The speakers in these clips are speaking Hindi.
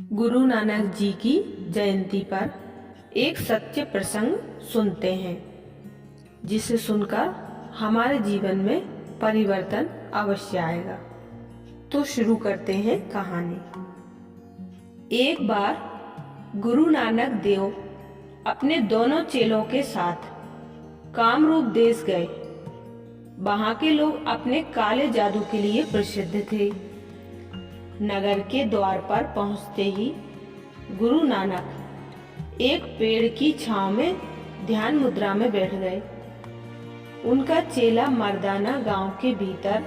गुरु नानक जी की जयंती पर एक सच्चे प्रसंग सुनते हैं जिसे सुनकर हमारे जीवन में परिवर्तन अवश्य आएगा। तो शुरू करते हैं कहानी। एक बार गुरु नानक देव अपने दोनों चेलों के साथ कामरूप देश गए। वहां के लोग अपने काले जादू के लिए प्रसिद्ध थे। नगर के द्वार पर पहुंचते ही गुरु नानक एक पेड़ की छांव में ध्यान मुद्रा में बैठ गए। उनका चेला मर्दाना गांव के भीतर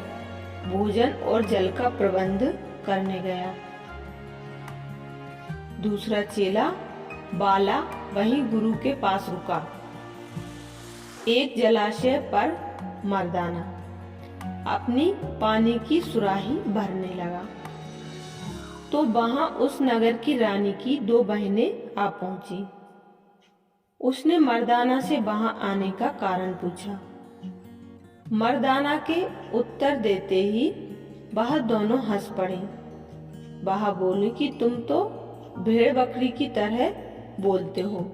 भोजन और जल का प्रबंध करने गया। दूसरा चेला बाला वहीं गुरु के पास रुका। एक जलाशय पर मर्दाना अपनी पानी की सुराही भरने लगा तो वहां उस नगर की रानी की दो बहनें आ पहुंची। उसने मर्दाना से वहां आने का कारण पूछा। मर्दाना के उत्तर देते ही वह दोनों हंस पड़े। वह बोली कि तुम तो भेड़ बकरी की तरह बोलते हो,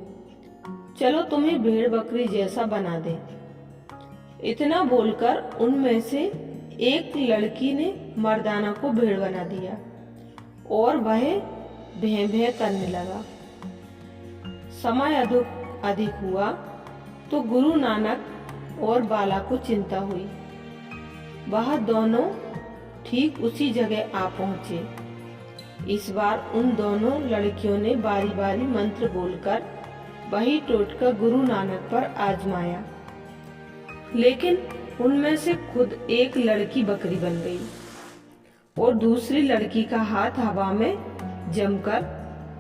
चलो तुम्हें भेड़ बकरी जैसा बना दे। इतना बोलकर उनमें से एक लड़की ने मर्दाना को भेड़ बना दिया और वह भें भें करने लगा। समय अधिक हुआ तो गुरु नानक और बाला को चिंता हुई। वह दोनों ठीक उसी जगह आ पहुंचे। इस बार उन दोनों लड़कियों ने बारी बारी मंत्र बोलकर वही टोटका गुरु नानक पर आजमाया, लेकिन उनमें से खुद एक लड़की बकरी बन गई और दूसरी लड़की का हाथ हवा में जमकर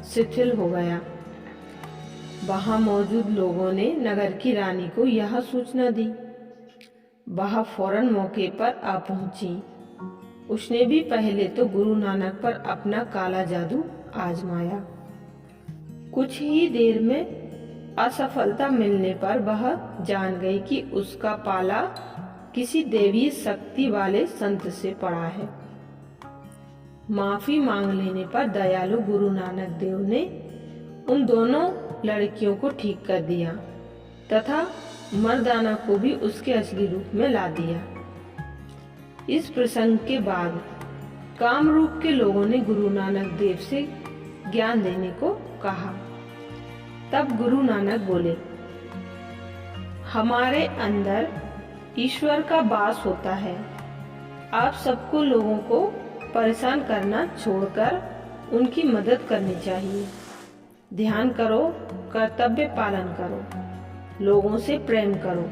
शिथिल हो गया। वहां मौजूद लोगों ने नगर की रानी को यह सूचना दी। वह फौरन मौके पर आ पहुंची। उसने भी पहले तो गुरु नानक पर अपना काला जादू आजमाया। कुछ ही देर में असफलता मिलने पर वह जान गई कि उसका पाला किसी देवी शक्ति वाले संत से पड़ा है। माफी मांग लेने पर दयालु गुरु नानक देव ने उन दोनों लड़कियों को ठीक कर दिया तथा मर्दाना को भी उसके असली रूप में ला दिया। इस प्रसंग के बाद कामरूप के लोगों ने गुरु नानक देव से ज्ञान देने को कहा। तब गुरु नानक बोले, हमारे अंदर ईश्वर का वास होता है। आप सबको लोगों को परेशान करना छोड़कर उनकी मदद करनी चाहिए। ध्यान करो, कर्तव्य पालन करो, लोगों से प्रेम करो।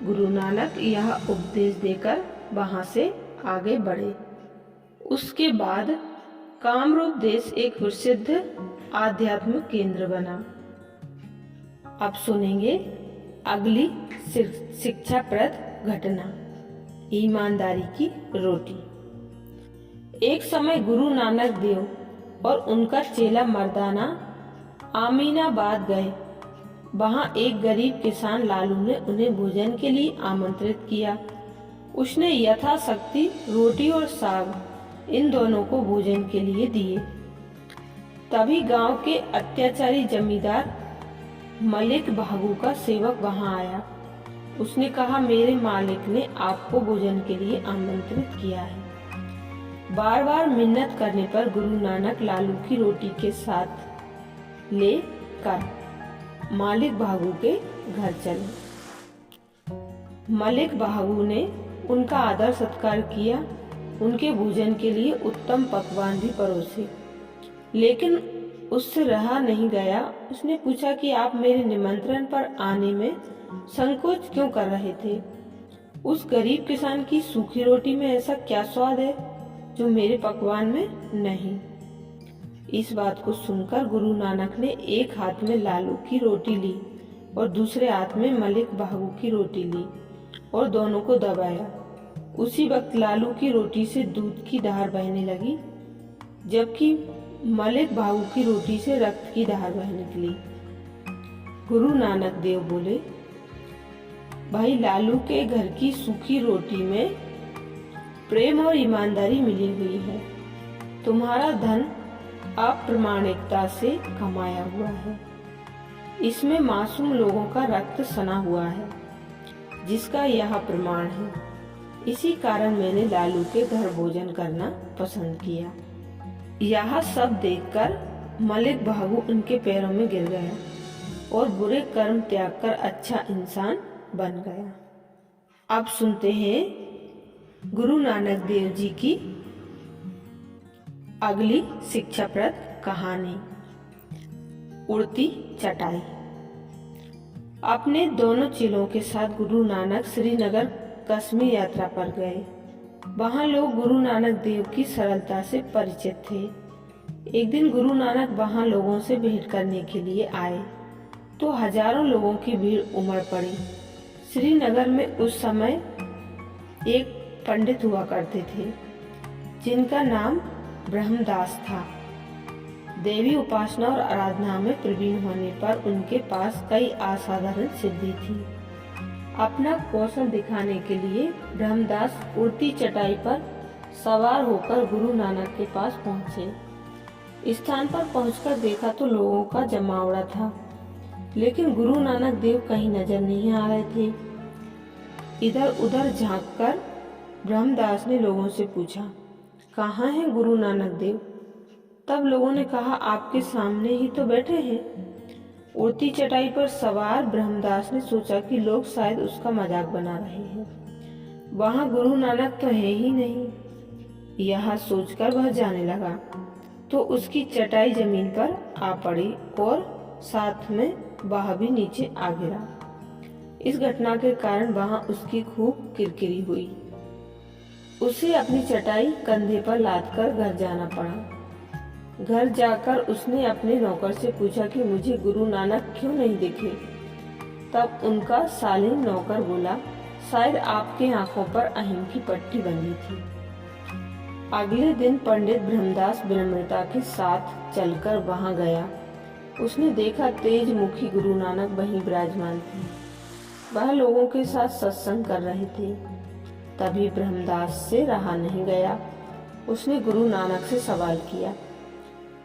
गुरु नानक यह उपदेश देकर वहां से आगे बढ़े। उसके बाद कामरूप देश एक प्रसिद्ध आध्यात्मिक केंद्र बना। अब सुनेंगे अगली शिक्षाप्रद घटना, ईमानदारी की रोटी। एक समय गुरु नानक देव और उनका चेला मर्दाना आमीनाबाद गए। वहां एक गरीब किसान लालू ने उन्हें भोजन के लिए आमंत्रित किया। उसने यथाशक्ति रोटी और साग इन दोनों को भोजन के लिए दिए। तभी गांव के अत्याचारी जमींदार मलिक भागू का सेवक वहां आया। उसने कहा, मेरे मालिक ने आपको भोजन के लिए आमंत्रित किया है। बार बार मिन्नत करने पर गुरु नानक लालू की रोटी के साथ ले कर मालिक भागू के घर चले। मलिक भागू ने उनका आदर सत्कार किया। उनके भोजन के लिए उत्तम पकवान भी परोसे, लेकिन उससे रहा नहीं गया। उसने पूछा कि आप मेरे निमंत्रण पर आने में संकोच क्यों कर रहे थे? उस गरीब किसान की सूखी रोटी में ऐसा क्या स्वाद है जो मेरे पकवान में नहीं? इस बात को सुनकर गुरु नानक ने एक हाथ में लालू की रोटी ली और दूसरे हाथ में मलिक भागू की रोटी ली और दोनों को दबाया। उसी वक्त लालू की रोटी से दूध की धार बहने लगी, जबकि मलिक भागू की रोटी से रक्त की धार बह निकली। गुरु नानक देव बोले, भाई, लालू के घर की सूखी रोटी में प्रेम और ईमानदारी मिली हुई है। तुम्हारा धन अप्रामाणिकता से कमाया हुआ है। इसमें मासूम लोगों का रक्त सना हुआ है, जिसका यह प्रमाण है। इसी कारण मैंने लालू के घर भोजन करना पसंद किया। यह सब देखकर मलिक भागू उनके पैरों में गिर गया और बुरे कर्म त्याग कर अच्छा इंसान बन गया। अब सुनते हैं गुरु नानक देव जी की अगली शिक्षाप्रद कहानी, उड़ती चटाई। अपने दोनों चेलों के साथ गुरु नानक श्रीनगर कश्मीर यात्रा पर गए। वहाँ लोग गुरु नानक देव की सरलता से परिचित थे। एक दिन गुरु नानक वहाँ लोगों से भेंट करने के लिए आए तो हजारों लोगों की भीड़ उमड़ पड़ी। श्रीनगर में उस समय एक पंडित हुआ करते थे जिनका नाम ब्रह्मदास था। देवी उपासना और आराधना में प्रवीण होने पर उनके पास कई असाधारण सिद्धि थी। अपना कौशल दिखाने के लिए ब्रह्मदास उड़ती चटाई पर सवार होकर गुरु नानक के पास पहुँचे। स्थान पर पहुंचकर देखा तो लोगों का जमावड़ा था, लेकिन गुरु नानक देव कहीं नजर नहीं आ रहे थे। इधर उधर झांककर ब्रह्मदास ने लोगों से पूछा, कहाँ हैं गुरु नानक देव? तब लोगों ने कहा, आपके सामने ही तो बैठे हैं। उड़ती चटाई पर सवार ब्रह्मदास ने सोचा कि लोग शायद उसका मजाक बना रहे हैं। वहाँ गुरु नानक तो है ही नहीं। यह सोचकर वह जाने लगा तो उसकी चटाई जमीन पर आ पड़ी और साथ में वह भी नीचे आ गिरा। इस घटना के कारण वहाँ उसकी खूब किरकिरी हुई। उसे अपनी चटाई कंधे पर लादकर घर जाना पड़ा। घर जाकर उसने अपने नौकर से पूछा कि मुझे गुरु नानक क्यों नहीं दिखे। तब उनका शालीन नौकर बोला, शायद आपके आंखों पर अहिम की पट्टी बंधी थी। अगले दिन पंडित ब्रह्मदास विनम्रता के साथ चलकर वहां गया। उसने देखा तेज मुखी गुरु नानक वहीं विराजमान थे। वह लोगों के साथ सत्संग कर रहे थे। तभी ब्रह्मदास से रहा नहीं गया। उसने गुरु नानक से सवाल किया,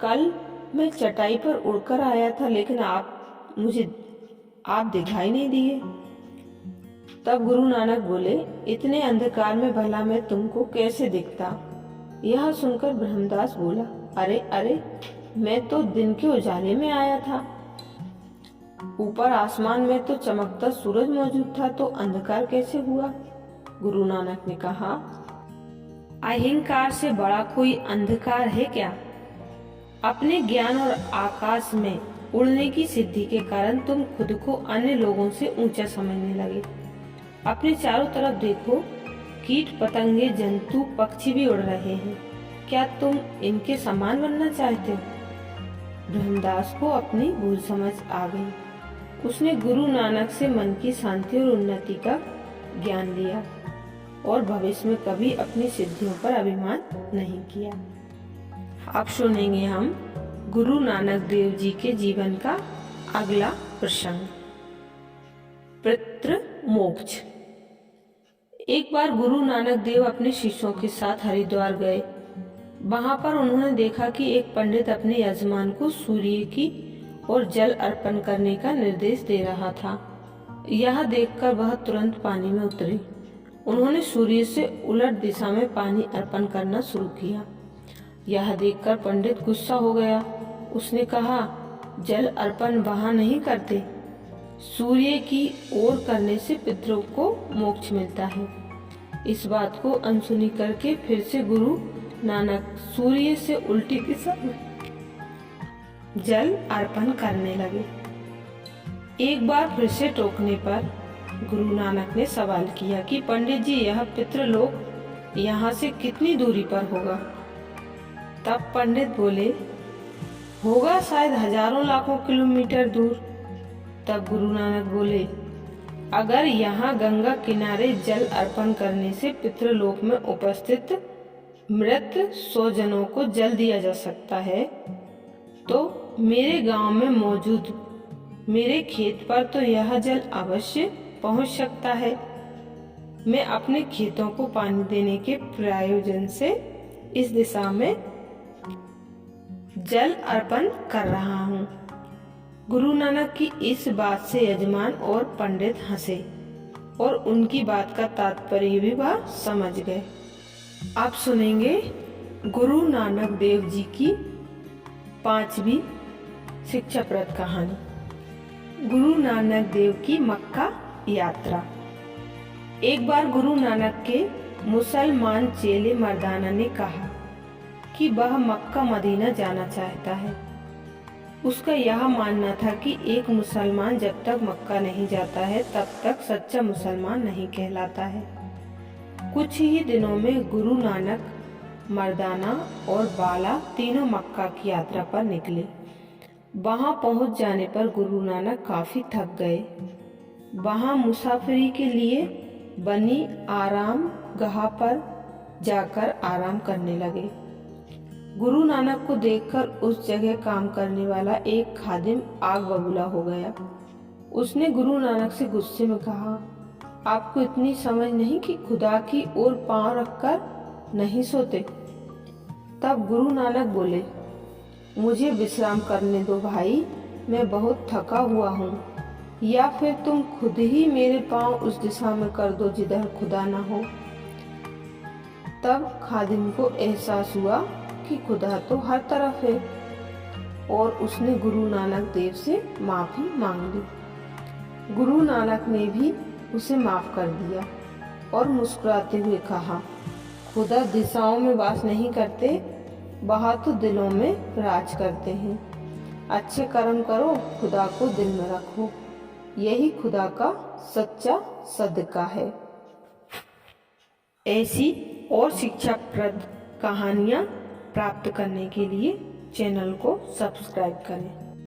कल मैं चटाई पर उड़कर आया था, लेकिन आप दिखाई नहीं दिए। तब गुरु नानक बोले, इतने अंधकार में भला मैं तुमको कैसे दिखता? यह सुनकर ब्रह्मदास बोला, अरे अरे, मैं तो दिन के उजाले में आया था। ऊपर आसमान में तो चमकता सूरज मौजूद था, तो अंधकार कैसे हुआ? गुरु नानक ने कहा, अहंकार से बड़ा कोई अंधकार है क्या? अपने ज्ञान और आकाश में उड़ने की सिद्धि के कारण तुम खुद को अन्य लोगों से ऊंचा समझने लगे। अपने चारों तरफ देखो, कीट पतंगे जंतु पक्षी भी उड़ रहे हैं। क्या तुम इनके समान बनना चाहते हो? ब्रह्मदास को अपनी भूल समझ आ गई। उसने गुरु नानक से मन की शांति और उन्नति का ज्ञान लिया और भविष्य में कभी अपनी सिद्धियों पर अभिमान नहीं किया। अब सुनेंगे हम गुरु नानक देव जी के जीवन का अगला प्रसंग, पितृ मोक्ष। एक बार गुरु नानक देव अपने शिष्यों के साथ हरिद्वार गए। वहां पर उन्होंने देखा कि एक पंडित अपने यजमान को सूर्य की और जल अर्पण करने का निर्देश दे रहा था। यह देखकर वह तुरंत पानी में उतरे। उन्होंने सूर्य से उलट दिशा में पानी अर्पण करना शुरू किया। यह देखकर पंडित गुस्सा हो गया। उसने कहा, जल अर्पण वहां नहीं करते, सूर्य की ओर करने से पितरों को मोक्ष मिलता है। इस बात को अनसुनी करके फिर से गुरु नानक सूर्य से उल्टी दिशा में जल अर्पण करने लगे। एक बार फिर से टोकने पर गुरु नानक ने सवाल किया कि पंडित जी, यह पितृलोक यहाँ से कितनी दूरी पर होगा? तब पंडित बोले, होगा शायद हजारों लाखों किलोमीटर दूर। तब गुरु नानक बोले, अगर यहाँ गंगा किनारे जल अर्पण करने से पितृलोक में उपस्थित मृत स्वजनों को जल दिया जा सकता है, तो मेरे गांव में मौजूद मेरे खेत पर तो यह जल अवश्य पहुंच सकता है। मैं अपने खेतों को पानी देने के प्रयोजन से इस दिशा में जल अर्पण कर रहा हूँ। गुरु नानक की इस बात से यजमान और पंडित हंसे और उनकी बात का तात्पर्य भी वह समझ गए। आप सुनेंगे गुरु नानक देव जी की 5वीं शिक्षाप्रद कहानी, गुरु नानक देव की मक्का यात्रा। एक बार गुरु नानक के मुसलमान चेले मर्दाना ने कहा कि वह मक्का मदीना जाना चाहता है। उसका यह मानना था कि एक मुसलमान जब तक मक्का नहीं जाता है तब तक सच्चा मुसलमान नहीं कहलाता है। कुछ ही दिनों में गुरु नानक, मर्दाना और बाला तीनों मक्का की यात्रा पर निकले। वहां पहुंच जाने पर गुरु नानक काफी थक गए। वहां मुसाफिरी के लिए बनी आराम गाह पर जाकर आराम करने लगे। गुरु नानक को देखकर उस जगह काम करने वाला एक खादिम आग बबूला हो गया। उसने गुरु नानक से गुस्से में कहा, आपको इतनी समझ नहीं कि खुदा की ओर पांव रखकर नहीं सोते। तब गुरु नानक बोले, मुझे विश्राम करने दो भाई, मैं बहुत थका हुआ हूँ। या फिर तुम खुद ही मेरे पांव उस दिशा में कर दो जिधर खुदा ना हो। तब खादिम को एहसास हुआ कि खुदा तो हर तरफ है और उसने गुरु नानक देव से माफी मांग ली। गुरु नानक ने भी उसे माफ कर दिया और मुस्कुराते हुए कहा, खुदा दिशाओं में वास नहीं करते, वह तो दिलों में राज करते हैं। अच्छे कर्म करो, खुदा को दिल में रखो, यही खुदा का सच्चा सदका है। ऐसी और शिक्षाप्रद कहानियाँ प्राप्त करने के लिए चैनल को सब्सक्राइब करें।